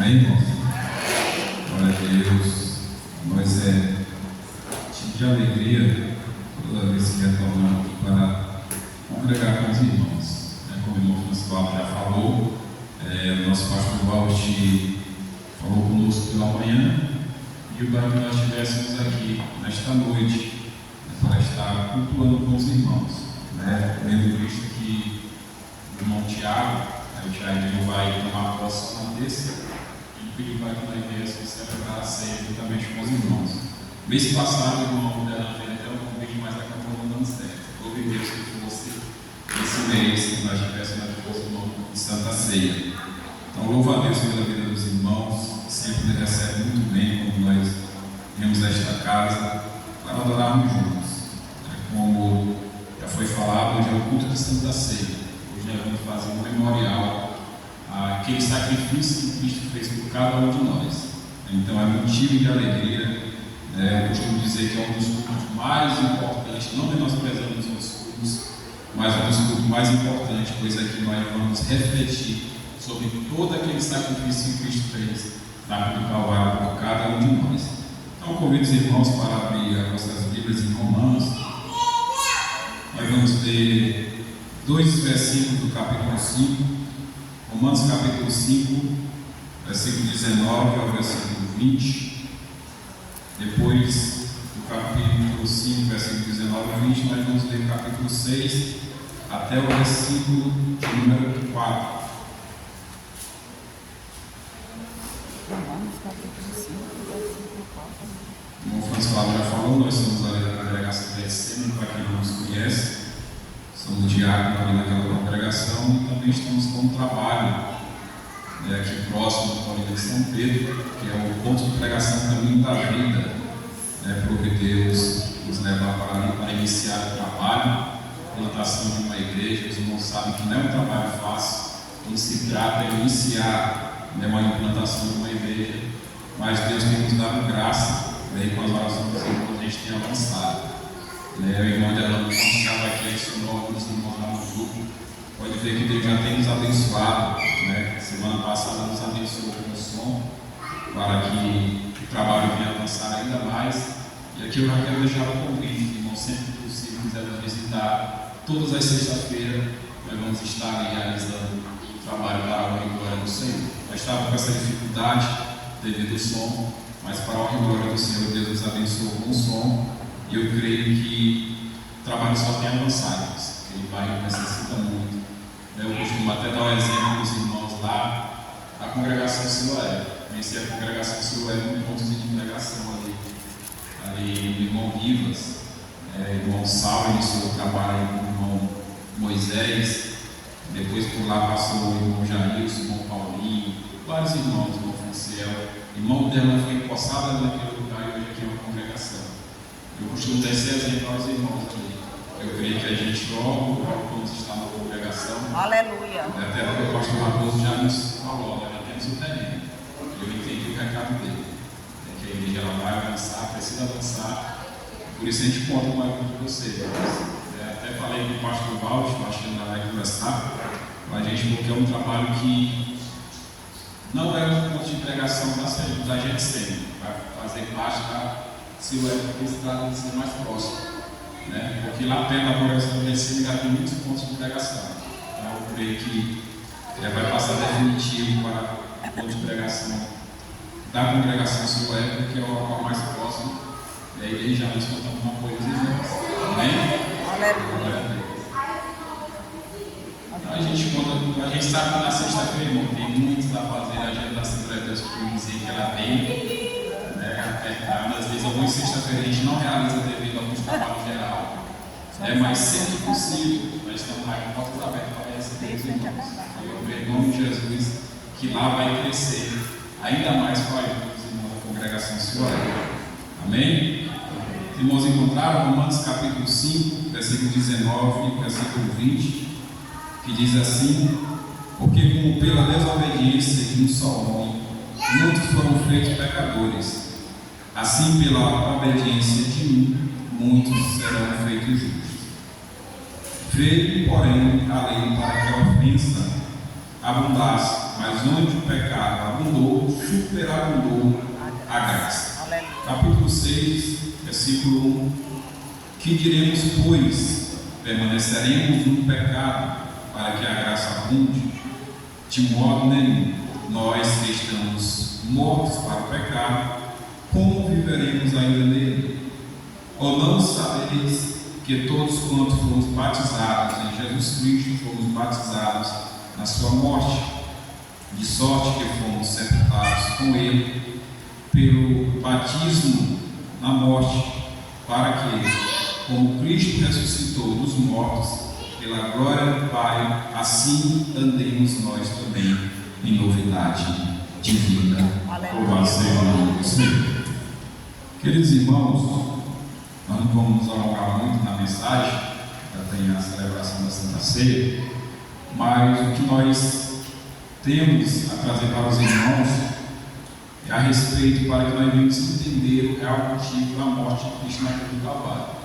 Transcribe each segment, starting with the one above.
Amém, irmãos? Glória a Deus. Nós tipo de alegria toda vez que retornamos aqui para congregar com os irmãos. Como o irmão Francisco já falou, o nosso pastor Walter falou conosco pela manhã e para que nós estivéssemos aqui nesta noite para estar cultuando com os irmãos. Tendo visto que o irmão Tiago, o Tiago vai tomar posse na terça, e pediu para que nós viéssemos celebrar a ceia juntamente com os irmãos. Mês passado, o irmão dela fez até um convite, mas acabou não dando certo. Houve Deus que fosse esse mês que nós tivéssemos na força de Santa Ceia. Então, louvo a Deus pela vida dos irmãos, sempre recebe muito bem quando nós viemos a esta casa para adorarmos juntos. Como já foi falado, hoje é o culto de Santa Ceia. Hoje nós vamos fazer um memorial àquele sacrifício que Cristo fez por cada um de nós. Então é motivo de alegria. Eu costumo dizer que é um dos cultos mais importantes, não menosprezando os outros cultos, mas um dos cultos mais importantes, pois aqui nós vamos refletir sobre todo aquele sacrifício que Cristo fez na cruz do Calvário por cada um de nós. Então convido os irmãos para abrir as nossas Bíblias em Romanos. Nós vamos ler dois versículos do capítulo 5, Romanos capítulo 5, versículo 19 ao versículo 20. Depois do capítulo 5, versículo 19 a 20, nós vamos ler o capítulo 6 até o versículo de número 4. Romanos capítulo 5, versículo 4. Como o Francisco já falou, nós somos ali da congregação da ECM, para quem não nos conhece, somos diáconos ali naquela congregação e também estamos com um trabalho aqui próximo da Colina de São Pedro, que é o ponto de pregação Caminho da Vida, porque Deus nos levar para ali para iniciar o trabalho, plantação de uma igreja. Os irmãos sabem que não é um trabalho fácil, quando se trata de iniciar uma implantação de uma igreja, mas Deus tem nos dado graça. E com as orações dos irmãos a gente tem avançado. O irmão dela, quando estava aqui, ensinou alguns irmãos lá no grupo. Pode ver que Deus já tem nos abençoado. Semana passada nos abençoou com o som, para que o trabalho venha avançar ainda mais. E aqui eu já quero deixar o convite, irmão, sempre que possível, quiser nos visitar. Todas as sextas-feiras nós vamos estar realizando o trabalho para a honra e glória do Senhor. Nós estávamos com essa dificuldade devido ao som, mas para a honra e glória do Senhor, Deus nos abençoou com o som, e eu creio que o trabalho só tem avançado, ele necessita muito. Eu costumo até dar um exemplo dos irmãos lá, da congregação Siloé. Conheci a congregação Siloé num ponto de integração ali o irmão Rivas, o irmão Saulo iniciou o trabalho com o irmão Moisés, depois por lá passou o irmão Jailson, o irmão Paulinho, vários irmãos, o irmão Franciel. Irmão dela foi empossada naquele lugar e hoje aqui é uma congregação. Eu costumo dar esse exemplo aos irmãos aqui. Eu creio que a gente logo quando está na congregação. Aleluia. Até porque o pastor Raposo já nos falou, nós já temos o terreno. Eu entendi o recado dele. Que a igreja ela vai avançar, precisa avançar. Por isso a gente conta com a ajuda de vocês. Até falei com o pastor Walter, acho que ele vai conversar com a gente, porque é um trabalho que não é um ponto de pregação da gente sempre, vai fazer parte da Siloé, porque se trata de ser mais próximo, porque lá perto da congregação do Ensino já tem muitos pontos de pregação. Então eu creio que vai passar definitivo para o ponto de pregação da congregação Siloé, porque é o local mais próximo, e aí já nós contamos com o apoio dos irmãos. Amém? Aleluia. A gente sabe que na sexta-feira, irmão, tem muitos a fazer a agenda da Assembleia de Deus, que eu dizer que ela tem apertada. Às vezes, algumas sexta-feiras a gente não realiza devido a alguns trabalhos geral. Mas sempre que possível, nós estamos lá com portas abertas para receber os irmãos. Eu creio em nome de Jesus que lá vai crescer ainda mais com a ajuda dos irmãos da congregação Siloé. Amém? Os irmãos encontraram Romanos capítulo 5, versículo 19 e versículo 20. Que diz assim: porque como pela desobediência de um só homem muitos foram feitos pecadores, assim pela obediência de muitos serão feitos justos. Veio, porém, a lei para que a ofensa abundasse, mas mas onde o pecado abundou, superabundou a graça. Aleluia. Capítulo 6, versículo 1. Que diremos, pois? Permaneceremos no pecado para que a graça abunde? De modo nenhum. Nós que estamos mortos para o pecado, como viveremos ainda nele? Ou não sabereis que todos quantos fomos batizados em Jesus Cristo, fomos batizados na sua morte, de sorte que fomos sepultados com ele pelo batismo na morte, para que, como Cristo ressuscitou dos mortos, pela glória do Pai, assim andemos nós também em novidade de vida. Louvado seja o nome do Senhor. Queridos irmãos, nós não vamos nos alongar muito na mensagem, já tem a celebração da Santa Ceia, mas o que nós temos a trazer para os irmãos é a respeito para que nós venhamos entender o real motivo da morte de Cristo na cruz do Calvário.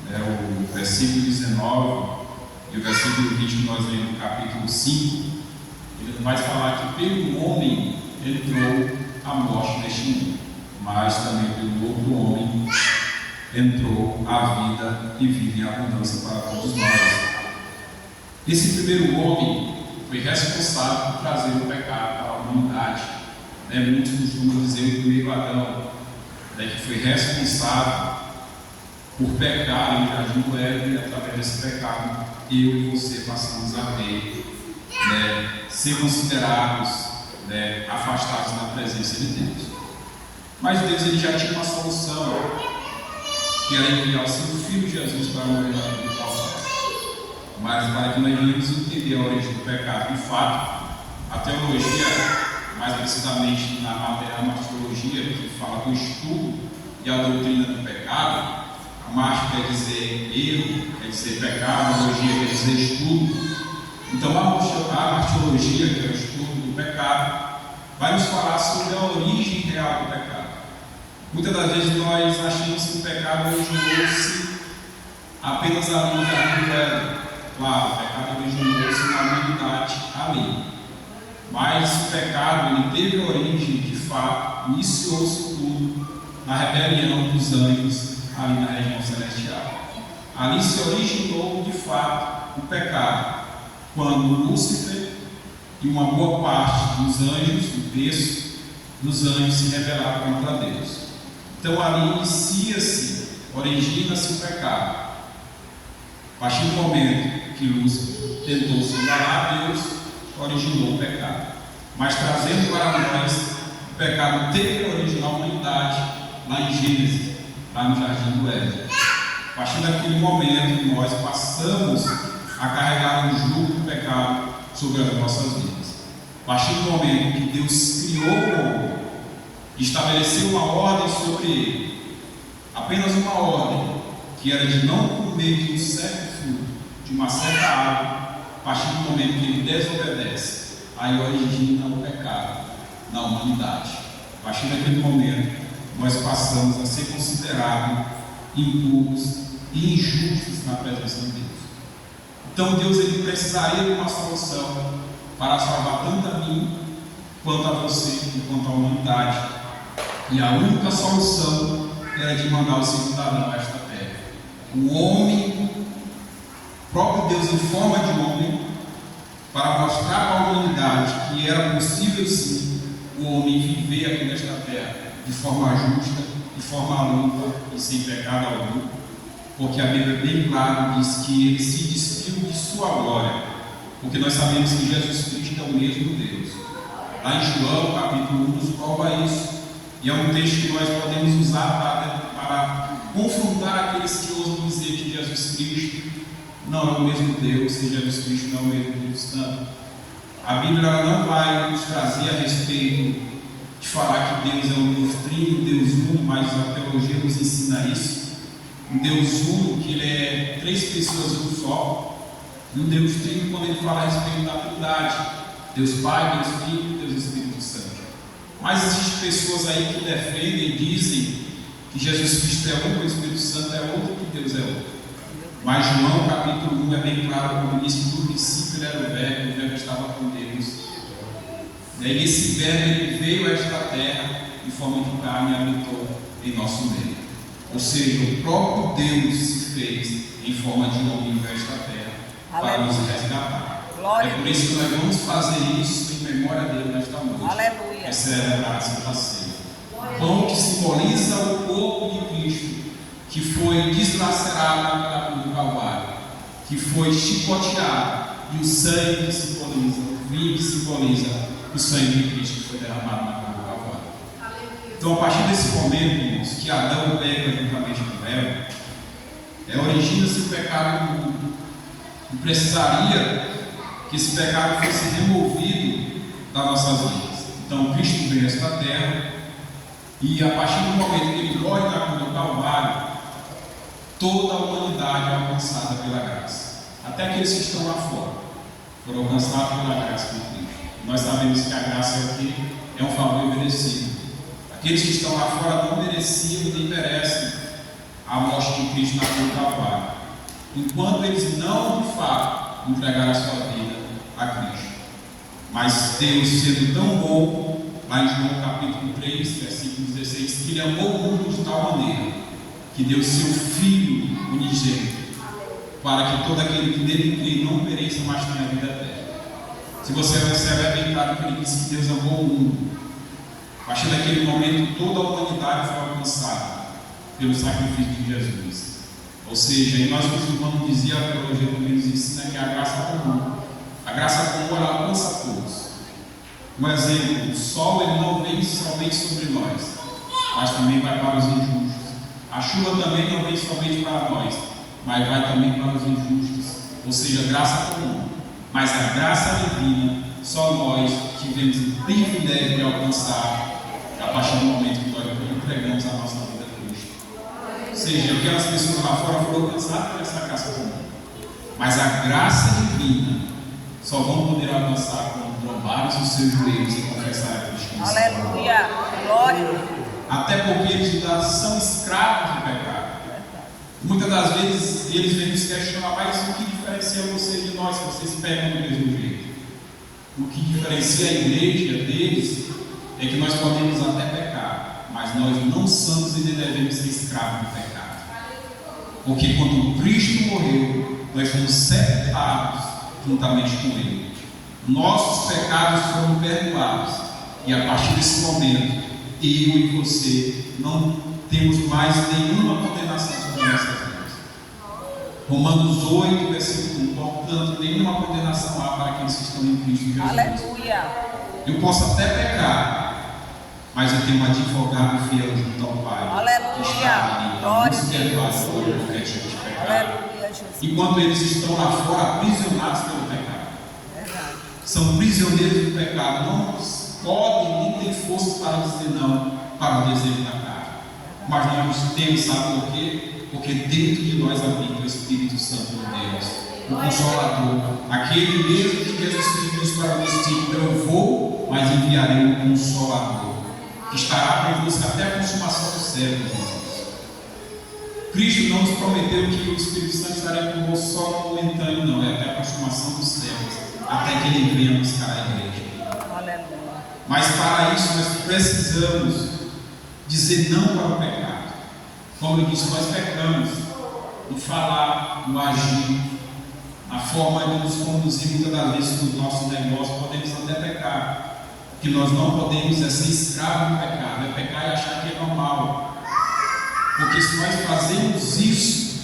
O versículo 19 e o versículo 20 que nós vemos no capítulo 5, ele vai falar que pelo homem entrou a morte neste mundo, mas também pelo outro homem entrou a vida e vida em abundância para todos nós. Esse primeiro homem foi responsável por trazer o pecado para a humanidade. Muitos costumam dizer o primeiro Adão, que foi responsável por pecar em Jardim do Éden, e através desse pecado eu e você passamos a ver, ser considerados afastados da presença de Deus. Mas Deus ele já tinha uma solução, que era enviar o seu Filho Jesus para morrer na cruz do Calvário. Mas para que nós venhamos entender a origem do pecado, de fato, a teologia, mais precisamente na martirologia, que fala do estudo e a doutrina do pecado, a marcha quer dizer erro, quer dizer pecado, a teologia quer dizer estudo. Então a martirologia, que é o estudo do pecado, vai nos falar sobre a origem real do pecado. Muitas das vezes nós achamos que o pecado originou-se apenas ali no Jardim do Éden. Claro, o pecado originou-se na humanidade ali. Mas o pecado ele teve origem, de fato, iniciou-se tudo na rebelião dos anjos ali na região celestial. Ali se originou, de fato, o pecado, quando Lúcifer e uma boa parte dos anjos, um terço dos anjos, se rebelaram contra Deus. Então ali inicia-se, origina-se o pecado. A partir do momento que Lúcifer tentou se igualar a Deus, originou o pecado. Mas trazendo para nós, o pecado teve origem na humanidade, lá em Gênesis, lá no Jardim do Éden. A partir daquele momento, nós passamos a carregar o jugo do pecado sobre as nossas vidas. A partir do momento que Deus criou o homem, estabeleceu uma ordem sobre ele, apenas uma ordem, que era de não comer de um certo fruto, de uma certa árvore. A partir do momento que ele desobedece, aí origina o pecado na humanidade. A partir daquele momento, nós passamos a ser considerados impuros e injustos na presença de Deus. Então Deus ele precisaria de uma solução para salvar tanto a mim, quanto a você e quanto a humanidade. E a única solução era de mandar o seu cidadão a esta terra. O homem, próprio Deus em forma de homem, para mostrar para a humanidade que era possível sim o homem viver aqui nesta terra de forma justa, de forma limpa e sem pecado algum, porque a Bíblia bem claro diz que ele se despiu de sua glória, porque nós sabemos que Jesus Cristo é o mesmo Deus. Lá em João capítulo 1 nos prova isso, e é um texto que nós podemos usar para confrontar aqueles que ousam dizer que Jesus Cristo não é o mesmo Deus, que Jesus Cristo não é o mesmo Deus Santo. A Bíblia não vai nos trazer a respeito de falar que Deus é um Deus trino, um Deus uno, mas a teologia nos ensina isso. Um Deus uno, que ele é três pessoas um só. E um Deus trino, quando ele fala a respeito da Trindade, Deus Pai, Deus Filho e Deus Espírito Santo. Mas existem pessoas aí que defendem e dizem que Jesus Cristo é um, que o Espírito Santo é outro, que Deus é outro. Mas João capítulo 1 é bem claro, como disse, no princípio ele era o Verbo estava com Deus, E aí esse verbo ele veio a esta terra em forma de carne e habitou em nosso meio. Ou seja, o próprio Deus se fez em forma de homem em esta terra para nos resgatar. Glória. É por isso que nós vamos fazer isso em memória dele nesta noite. Aleluia. É celebrar a Santa Ceia. Pão que simboliza o corpo de Cristo, que foi dislacerado na cruz do Calvário, que foi chicoteado, e o sangue que simboliza, o vinho que simboliza o sangue de Cristo que foi derramado na cruz do Calvário. Então, a partir desse momento, irmãos, que Adão peca juntamente com Eva, origina-se o pecado no mundo. E precisaria que esse pecado fosse removido das nossas vidas. Então, Cristo veio a esta terra, e a partir do momento que ele morre na cruz do Calvário, toda a humanidade é alcançada pela graça. Até aqueles que estão lá fora foram alcançados pela graça de Cristo. Nós sabemos que a graça aqui é um favor merecido. Aqueles que estão lá fora não mereciam nem merecem a morte de Cristo na cruz do Calvário, enquanto eles não, de fato, entregaram a sua vida a Cristo. Mas Deus, sendo tão bom, lá em João capítulo 3, versículo 16, que Ele amou o mundo de tal maneira que deu seu Filho unigênito, para que todo aquele que nele crê não pereça, mas tenha a vida eterna. Se você observa, é bem claro que Ele disse que Deus amou o mundo. A partir daquele momento, toda a humanidade foi alcançada pelo sacrifício de Jesus. Ou seja, e nós costumamos dizer, a teologia também nos ensina que a graça comum. A graça comum ela alcança todos. Um exemplo, o sol ele não vem somente sobre nós, mas também vai para os injustos. A chuva também não vem somente para nós, mas vai também para os injustos. Ou seja, graça comum. Mas a graça divina, só nós tivemos o privilégio de alcançar a partir do momento que nós entregamos a nossa vida a Cristo. Ou seja, aquelas pessoas lá fora foram alcançadas por essa graça comum. Mas a graça divina só vão poder alcançar quando provarem os seus joelhos e confessarem a Cristo. Aleluia. Glória. Até porque eles já são escravos do pecado. Muitas das vezes eles vêm nos questionar, mas o que diferencia vocês de nós se vocês pecam do mesmo jeito? O que diferencia a igreja deles é que nós podemos até pecar, mas nós não somos e nem devemos ser escravos do pecado. Porque quando Cristo morreu, nós fomos sepultados juntamente com Ele. Nossos pecados foram perdoados, e a partir desse momento, eu e você não temos mais nenhuma condenação sobre nossas vidas. Romanos 8, versículo 1. Portanto, nenhuma condenação há para aqueles que estão em Cristo Jesus. Aleluia. Eu posso até pecar, mas eu tenho um advogado fiel junto ao Pai. Aleluia. Que está ali para nos perdoar sobre qualquer tipo de pecado. Aleluia, Jesus. Enquanto eles estão lá fora aprisionados pelo pecado. Verdade. São prisioneiros do pecado. Não podem nem ter força para dizer não para o desejo da carne. Mas nós temos, sabe por quê? Porque dentro de nós habita o Espírito Santo de Deus, o Consolador, aquele mesmo que Jesus Cristo para o discípulo: eu vou, mas enviarei um Consolador, que estará convosco até a consumação dos séculos. Cristo não nos prometeu que o Espírito Santo estaria convosco só no momentâneo, não, é até a consumação dos séculos, até que Ele venha buscar a igreja. Aleluia. Mas para isso nós precisamos dizer não para o pecado. Como eu disse, nós pecamos no falar, no agir, na forma de nos conduzir. Muitas das vezes nos nossos negócios podemos até pecar. O que nós não podemos é ser escravo do pecado, é pecar e achar que é normal. Porque se nós fazemos isso,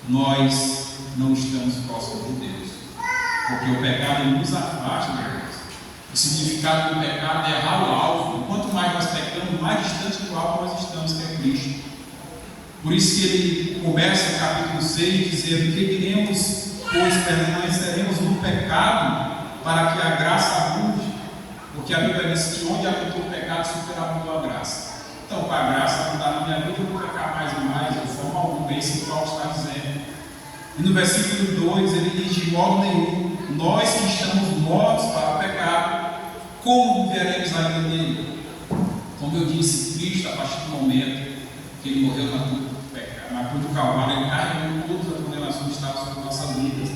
nós não estamos próximos de Deus. Porque o pecado nos afasta de Deus. O significado do pecado é errar o alvo. Quanto mais nós pecamos, mais distante do alvo nós estamos, que é Cristo. Por isso que ele começa no capítulo 6 dizendo: que diremos, pois permaneceremos no pecado para que a graça abunde? Porque a Bíblia diz que onde habitou o pecado, superabundou a graça. Então, com a graça não dá na minha vida, eu vou pecar mais e mais, de forma alguma. É isso que Paulo está dizendo. E no versículo 2 ele diz: de modo nenhum, nós que estamos mortos para o pecado, como viveremos ainda nele? Como eu disse, Cristo, a partir do momento que Ele morreu na cruz do Calvário, Ele carregou todas as condenações que estavam sobre nossas vidas.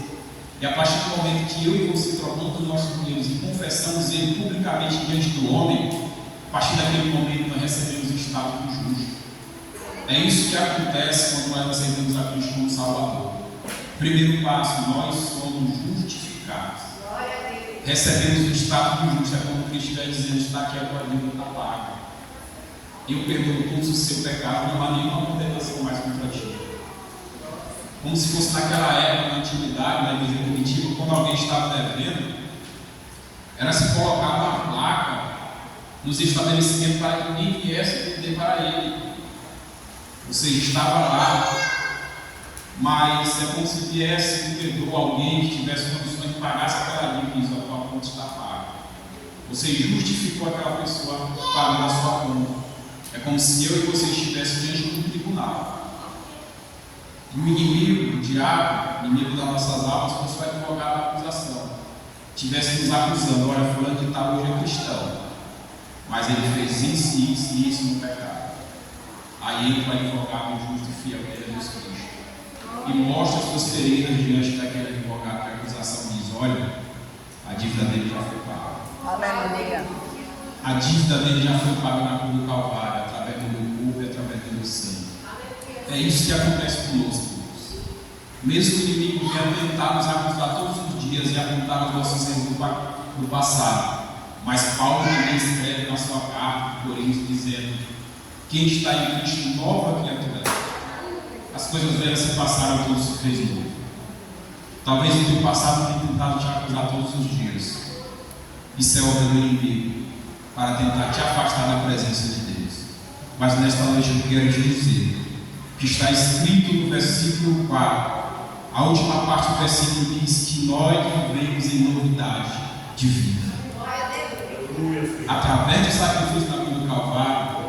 E a partir do momento que eu e você trocamos os nossos erros e confessamos ele publicamente diante do homem, a partir daquele momento nós recebemos o estado do justo. É isso que acontece quando nós aceitamos a Cristo como Salvador. Primeiro passo, nós somos justificados. Recebemos o estado do justo, é como Cristo estiver dizendo: está aqui a tua dívida, está paga. Eu perdoo todos os seus pecados, não há nenhuma condenação mais contra ti. Como se fosse naquela época, na antiguidade, na igreja primitiva, quando alguém estava devendo, era se colocar uma placa nos estabelecimentos para que ninguém viesse vender para ele. Ou seja, estava lá, mas é como se viesse um devedor, alguém que tivesse condições de pagar aquela dívida e diz: a tua conta está paga. Você justificou aquela pessoa pagando a sua conta. É como se eu e você estivéssemos diante de um tribunal. E o inimigo, o diabo, inimigo das nossas almas, fosse vai colocar a acusação. Estivesse nos acusando: olha, fulano de tal hoje é cristão, mas ele fez isso no pecado. Aí entra o advogado justo e fiel, que é Jesus Cristo, e mostra as suas feridas diante daquele advogado que a acusação diz: olha, a dívida dele já foi paga. Aleluia. A dívida dele já foi paga na cruz do Calvário, através do meu corpo e através do meu sangue. É isso que acontece conosco. Mesmo que o inimigo venha tentar nos acusar todos os dias e apontar os nossos erros do passado, mas Paulo também escreve na sua carta, Coríntios, dizendo: quem está em Cristo, nova criatura. As coisas velhas se passaram, tudo se fez novo. Talvez o teu passado tenha tentado te acusar todos os dias. Isso é obra do inimigo para tentar te afastar da presença de Deus. Mas nesta noite eu quero te dizer que está escrito no versículo 4, a última parte do versículo diz que nós vivemos em novidade de vida. Através do sacrifício na cruz do Calvário,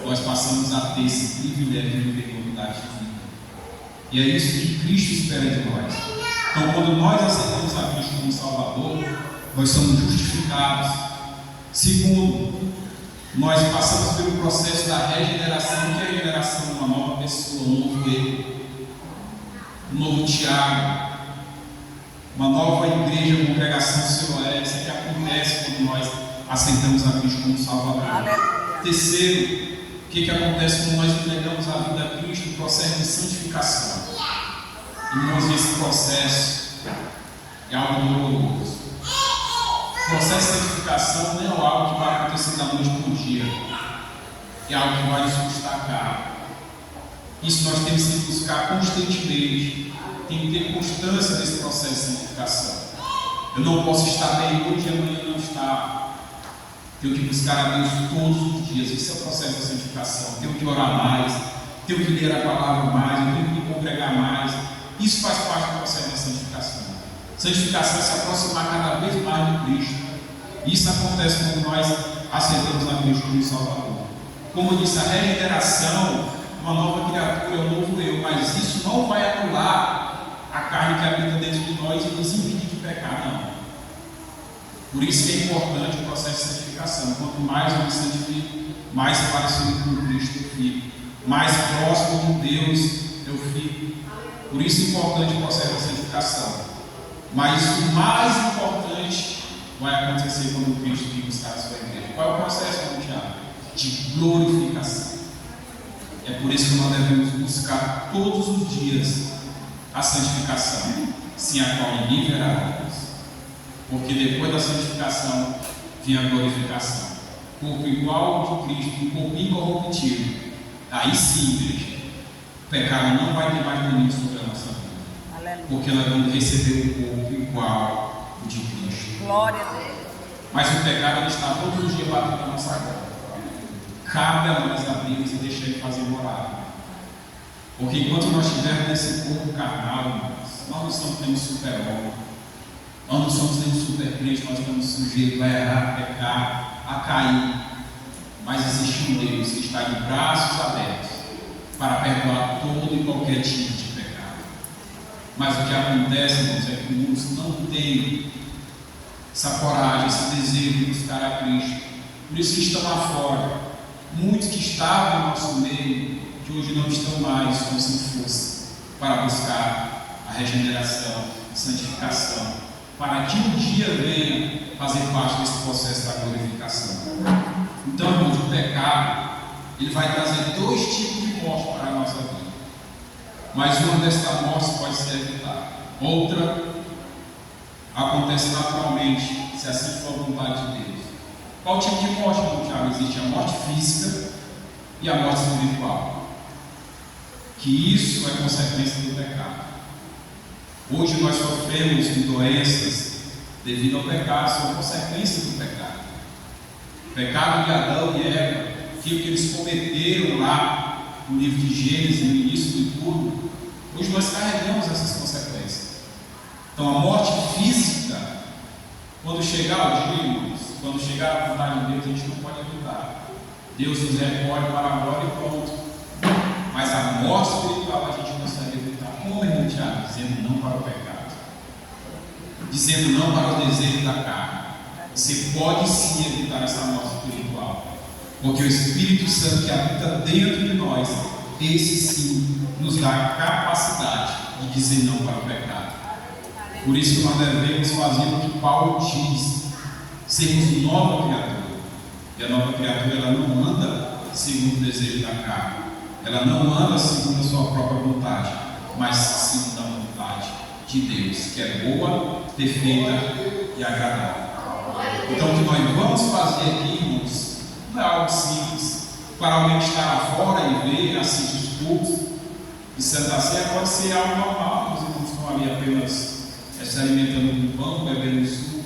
nós passamos a ter esse privilégio de viver em novidade de vida. E é isso que Cristo espera de nós. Então, quando nós aceitamos a Cristo como Salvador, nós somos justificados. Segundo, nós passamos pelo processo da regeneração, que é a regeneração de uma nova pessoa, um novo eu, um novo Tiago, uma nova igreja, congregação Siloé. Isso é que acontece quando nós aceitamos a Cristo como Salvador. Aleluia. Terceiro, o que acontece quando nós entregamos a vida a Cristo? O processo de santificação. Irmãos, esse processo é algo doloroso. O processo de santificação não é algo que vai acontecer da noite para o dia, é algo que vai nos custar caro. Isso nós temos que buscar constantemente, tem que ter constância nesse processo de santificação. Eu não posso estar bem hoje e amanhã não estar. Tenho que buscar a Deus todos os dias. Esse é o processo de santificação. Tenho que orar mais, tenho que ler a palavra mais, eu tenho que me congregar mais. Isso faz parte do processo da santificação. Santificação é se aproximar cada vez mais de Cristo. Isso acontece quando nós aceitamos a Cristo como Salvador. Como eu disse, a regeneração, uma nova criatura, é um novo eu, mas isso não vai anular a carne que habita dentro de nós e nos impedir de pecar, não. Por isso que é importante o processo de santificação. Quanto mais eu me santifico, mais parecido com Cristo eu fico, mais próximo de Deus eu fico. Por isso é importante o processo de santificação. Mas o mais importante vai acontecer quando Cristo vir buscar a sua igreja. Qual é o processo, irmão Tiago? De glorificação. É por isso que nós devemos buscar todos os dias a santificação, sem a qual ninguém verá a Deus. Porque depois da santificação vem a glorificação. Corpo igual ao de Cristo, um corpo incorruptível. Aí sim, igreja, o pecado não vai ter mais domínio sobre a nossa vida. Aleluia. Porque nós vamos receber um corpo igual ao de Cristo. Glória a Deus. Mas o pecado ele está todos os dias batendo na nossa porta. Cabe a nós abrirmos e deixar ele fazer morada. Porque enquanto nós estivermos nesse corpo carnal, nós não somos nenhum super-homem. Nós não somos nenhum super-crente, nós estamos sujeitos a errar, a pecar, a cair. Mas existe um Deus que está de braços abertos para perdoar todo e qualquer tipo de pecado. Mas o que acontece, irmãos, é que muitos não têm essa coragem, esse desejo de buscar a Cristo. Por isso que estão lá fora. Muitos que estavam no nosso meio, que hoje não estão mais com sem força para buscar a regeneração, a santificação, para que um dia venha fazer parte desse processo da glorificação. Então, irmãos, o pecado, ele vai trazer dois tipos de morte para a nossa vida. Mas uma dessas mortes pode ser evitada. Outra acontece naturalmente, se assim for a vontade de Deus. Qual tipo de morte, irmão Tiago? Existe a morte física e a morte espiritual. Que isso é consequência do pecado. Hoje nós sofremos de doenças devido ao pecado, são consequências do pecado. O pecado de Adão e Eva, aquilo que eles cometeram lá no livro de Gênesis, no início de tudo, hoje nós carregamos essas consequências. Então a morte física, quando chegar o dia, irmãos, quando chegar a vontade de Deus, a gente não pode evitar. Deus nos recolhe para agora e pronto. Mas a morte espiritual a gente consegue evitar. Como, irmão Tiago? Dizendo não para o pecado, dizendo não para o desejo da carne. Você pode sim evitar essa morte espiritual, porque o Espírito Santo que habita dentro de nós, esse sim nos dá a capacidade de dizer não para o pecado. Por isso que nós devemos fazer o que Paulo diz, sermos nova criatura. E a nova criatura, ela não anda segundo o desejo da carne, ela não anda segundo a sua própria vontade, mas segundo a vontade de Deus, que é boa, perfeita e agradável. Então o que nós vamos fazer aqui, irmãos, não é algo simples. Para alguém estar lá fora e ver, assistir os cultos de Santa Sé, pode ser algo normal. Os irmãos estão ali apenas se alimentando com pão, bebendo suco,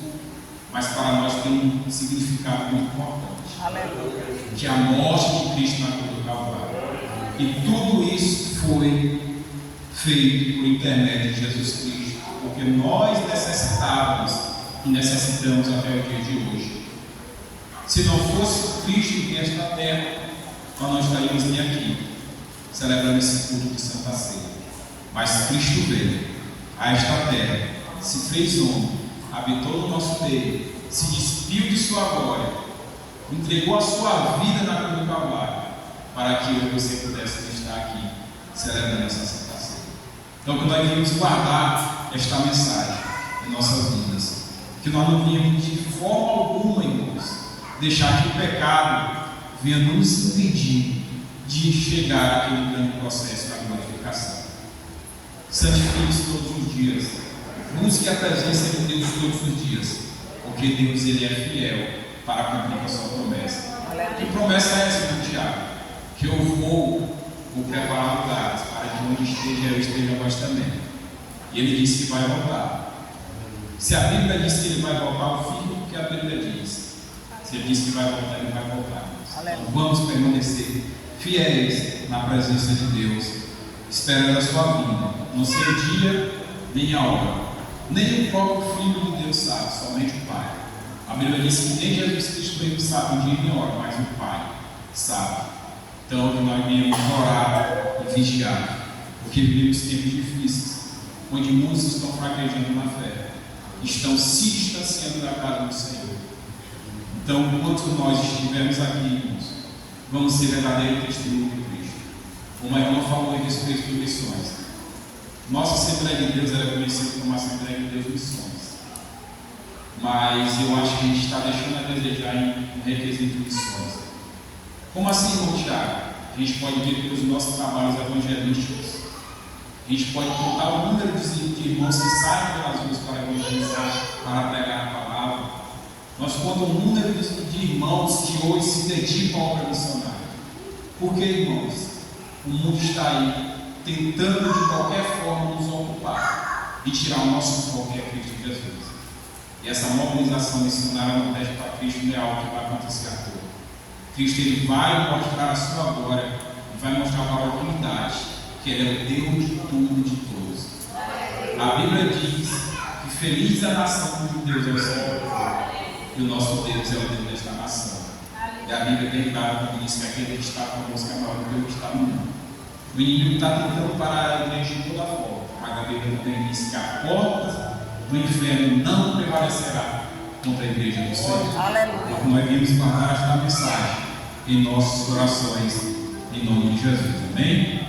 mas para nós tem um significado muito importante. Aleluia. Que é a morte de Cristo na cruz do Calvário. E tudo isso foi feito por intermédio de Jesus Cristo, porque nós necessitávamos e necessitamos até o dia de hoje. Se não fosse Cristo em esta terra, nós não estaríamos nem aqui, celebrando esse culto de Santa Ceia. Mas Cristo veio a esta terra, se fez homem, habitou no nosso meio, se despiu de sua glória, entregou a sua vida na cruz do Calvário, para que eu e você pudéssemos estar aqui, celebrando essa Santa Ceia. Então, que nós viemos guardar esta mensagem em nossas vidas, que nós não viemos de forma alguma, irmãos, deixar que o pecado venha nos impedir de chegar àquele grande processo da glorificação. Santifique-se todos os dias, busque a presença de Deus todos os dias, porque Deus ele é fiel para cumprir a sua promessa. Que promessa é essa, irmão Tiago? Que eu vou preparar lugares para que onde esteja eu esteja vós também. E ele disse que vai voltar. Se a Bíblia diz que ele vai voltar, eu fico porque a Bíblia diz. Se ele diz que vai voltar, ele vai voltar. Então vamos permanecer fiéis na presença de Deus, esperando a sua vinda. Não sei o dia nem a hora, nem o próprio Filho de Deus sabe, somente o Pai. A Bíblia diz que nem Jesus Cristo mesmo sabe o dia nem a hora, mas o Pai sabe. Então nós viemos orar e vigiar, porque vivemos tempos difíceis, onde muitos estão fraquejando na fé, estão se distanciando da casa do Senhor. Então, enquanto nós estivermos aqui, irmãos, vamos ser verdadeiro testemunho de Cristo. Como a irmã falou a respeito de missões. Nossa Assembleia de Deus era conhecida como Assembleia de Deus Missões. Mas eu acho que a gente está deixando a desejar em requisito de missões. Como assim, irmão Tiago? A gente pode ver pelos nossos trabalhos evangelísticos. A gente pode contar o número de irmãos que saem pelas ruas para evangelizar, para pregar a palavra. Nós contamos o número de irmãos que hoje se dedicam à obra missionária. Por que, irmãos? O mundo está aí tentando de qualquer forma nos ocupar e tirar o nosso foco, que é Cristo Jesus. E essa mobilização missionária não pede para Cristo, não é algo que vai acontecer à toa. Cristo ele vai mostrar a sua glória e vai mostrar para a humanidade que Ele é o Deus de tudo e de todos. A Bíblia diz que feliz a nação cujo Deus é o Senhor. E o nosso Deus é o Deus desta nação. E a Bíblia bem clara que diz que aquele que está conosco é maior do que o que está no mundo. O inimigo está tentando parar a igreja de toda forma, mas a Bíblia também diz que a porta do inferno não prevalecerá contra a igreja do Senhor. Aleluia. Então nós vimos guardar esta mensagem em nossos corações, em nome de Jesus. Amém?